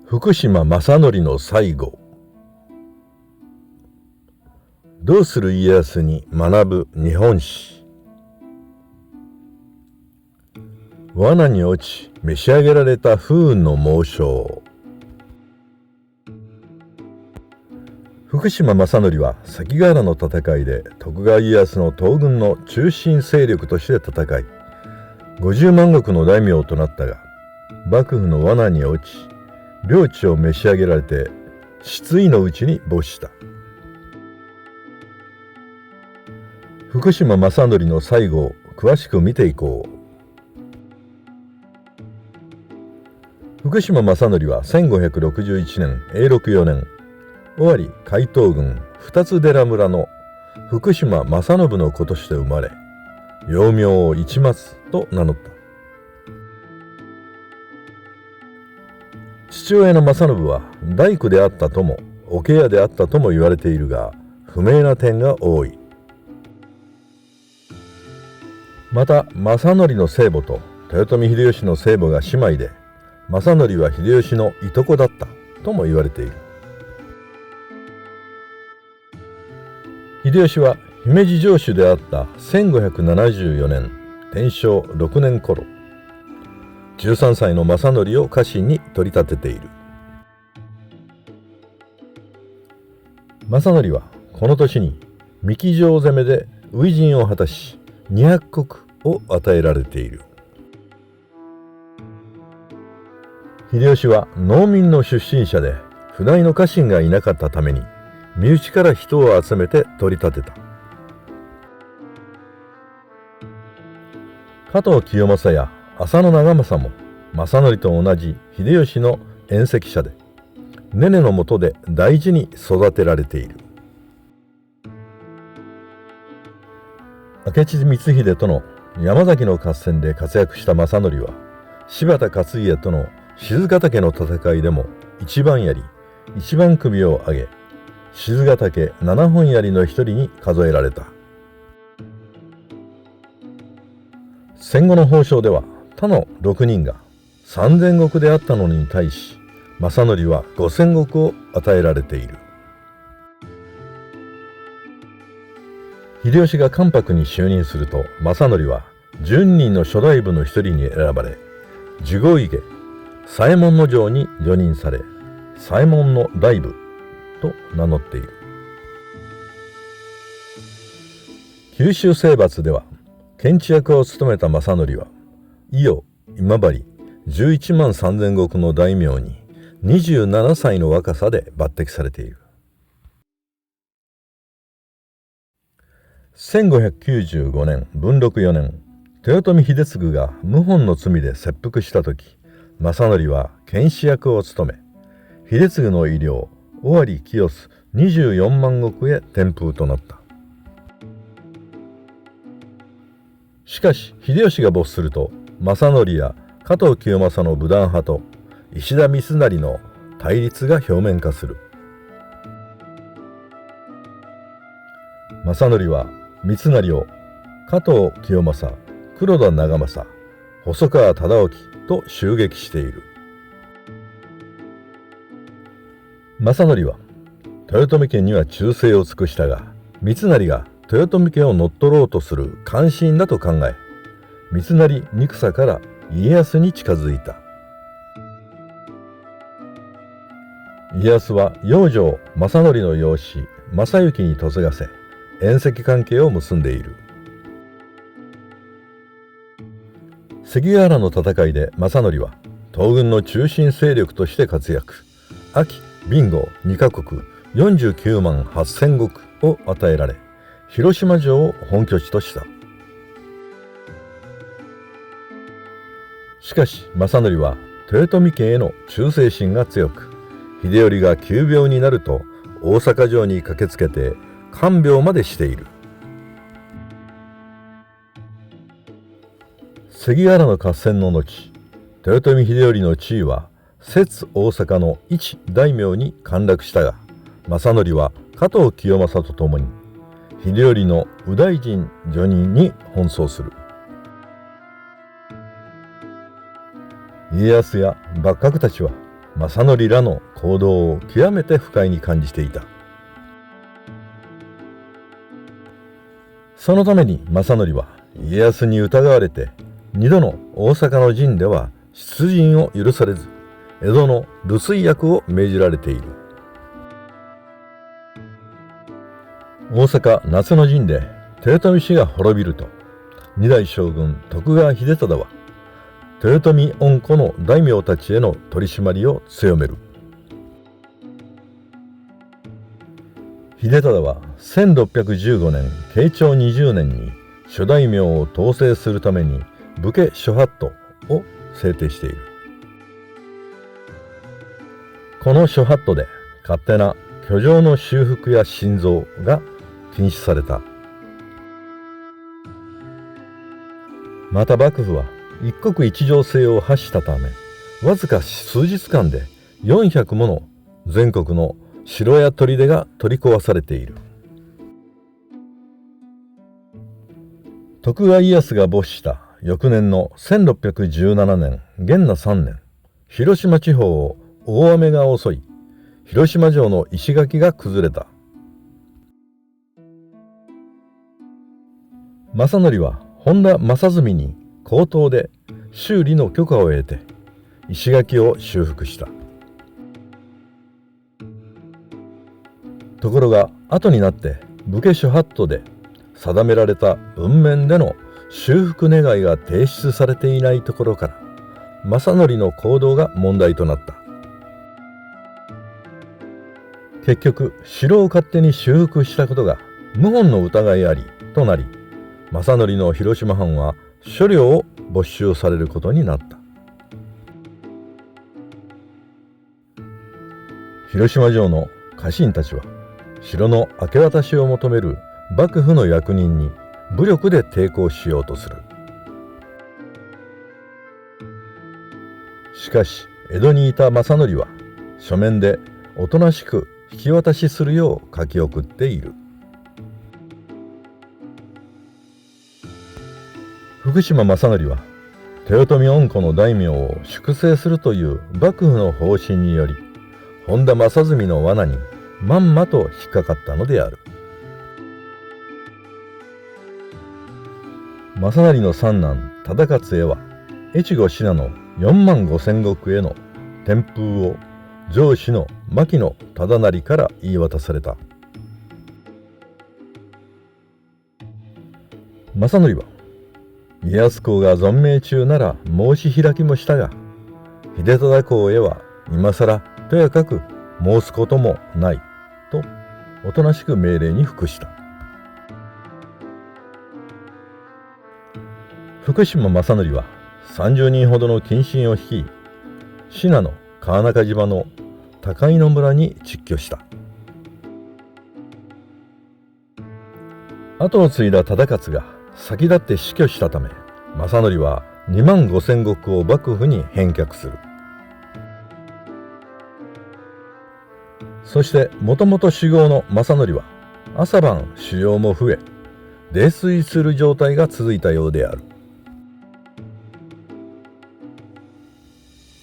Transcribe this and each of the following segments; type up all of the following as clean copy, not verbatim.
福島正則の最後。どうする家康に学ぶ日本史。罠に落ち召し上げられた不運の猛将。福島正則は関ヶ原の戦いで徳川家康の東軍の中心勢力として戦い、50万石の大名となったが、幕府の罠に落ち領地を召し上げられて失意のうちに没した。福島正則の最後を詳しく見ていこう。福島正則は1561年永禄4年、尾張海東郡二津寺村の福島正信の子として生まれ、幼名を市松と名乗った。父親の正信は大工であったとも桶屋であったとも言われているが、不明な点が多い。また正則の生母と豊臣秀吉の生母が姉妹で、正則は秀吉のいとこだったとも言われている。秀吉は姫路城主であった1574年天正6年頃、13歳の正則を家臣に取り立てている。正則はこの年に三木城攻めで初陣を果たし200石を与えられている。秀吉は農民の出身者で譜代の家臣がいなかったために、身内から人を集めて取り立てた。加藤清正や浅野長政も正則と同じ秀吉の縁戚者で、ねねのもとで大事に育てられている。明智光秀との山崎の合戦で活躍した正則は、柴田勝家との賤ヶ岳の戦いでも一番槍、一番首を上げ、賤ヶ岳七本槍の一人に数えられた。戦後の褒章では他の6人が3000石であったのに対し、正則は5000石を与えられている。秀吉が関白に就任すると、正則は12人の諸大部の一人に選ばれ、守護家左衛門の城に叙任され、左衛門の大部と名乗っている。九州征伐では検地役を務めた正則は、伊予、今治11万3000石の大名に27歳の若さで抜擢されている。1595年文禄4年、豊臣秀次が謀反の罪で切腹した時、正則は検視役を務め、秀次の医療尾張清須24万石へ転封となった。しかし秀吉が没すると、正則や加藤清正の武断派と石田三成の対立が表面化する。正則は三成を加藤清正、黒田長政、細川忠興と襲撃している。正則は豊臣家には忠誠を尽くしたが、三成が豊臣家を乗っ取ろうとする奸臣だと考え、三成憎さから家康に近づいた。家康は養女正則の養子正行に嫁がせ、縁戚関係を結んでいる。関ヶ原の戦いで正則は東軍の中心勢力として活躍。安芸、備後2カ国49万8000石を与えられ、広島城を本拠地とした。しかし正則は豊臣家への忠誠心が強く、秀頼が急病になると大阪城に駆けつけて看病までしている。関ヶ原の合戦の後、豊臣秀頼の地位は摂大阪の一大名に陥落したが、正則は加藤清正と共に秀頼の右大臣叙任に奔走する。家康や幕閣たちは正則らの行動を極めて不快に感じていた。そのために正則は家康に疑われて2度の大阪の陣では出陣を許されず、江戸の留守居役を命じられている。大阪夏の陣で豊臣氏が滅びると、二代将軍徳川秀忠は豊臣恩顧の大名たちへの取り締まりを強める。秀忠は1615年慶長20年に諸大名を統制するために武家諸法度を制定している。この諸法度で勝手な居城の修復や新造が禁止された。また幕府は一国一城制を発したため、わずか数日間で400もの全国の城や砦が取り壊されている。徳川家康が没した翌年の1617年元和3年、広島地方を大雨が襲い、広島城の石垣が崩れた。正則は本田正純に口頭で修理の許可を得て石垣を修復した。ところが後になって武家諸法度で定められた文面での修復願いが提出されていないところから、正則の行動が問題となった。結局城を勝手に修復したことが謀反の疑いありとなり、正則の広島藩は所領を没収されることになった。広島城の家臣たちは城の明け渡しを求める幕府の役人に武力で抵抗しようとする。しかし江戸にいた正則は書面でおとなしく引き渡しするよう書き送っている。福島正則は豊臣恩顧の大名を粛清するという幕府の方針により、本田正純の罠にまんまと引っかかったのである。正成の三男忠勝へは越後信濃45,000石への天風を上司の牧野忠成から言い渡された。正則は家康公が存命中なら申し開きもしたが、秀忠公へは今更とやかく申すこともないとおとなしく命令に服した。福島正則は30人ほどの近臣を率い、信濃川中島の高井の村に蟄居した。後を継いだ忠勝が先立って死去したため、正則は25,000石を幕府に返却する。そしてもともと酒豪の正則は朝晩酒量も増え、泥酔する状態が続いたようである。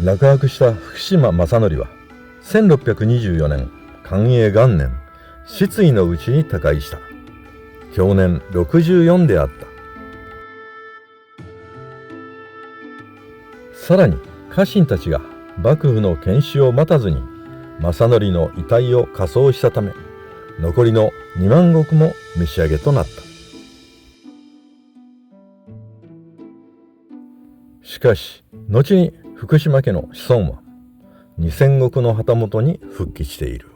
落泊した福島正則は1624年寛永元年失意のうちに他界した。享年64であった。さらに家臣たちが幕府の検視を待たずに正則の遺体を火葬したため、残りの2万石も召し上げとなった。しかし後に福島家の子孫は2,000石の旗本に復帰している。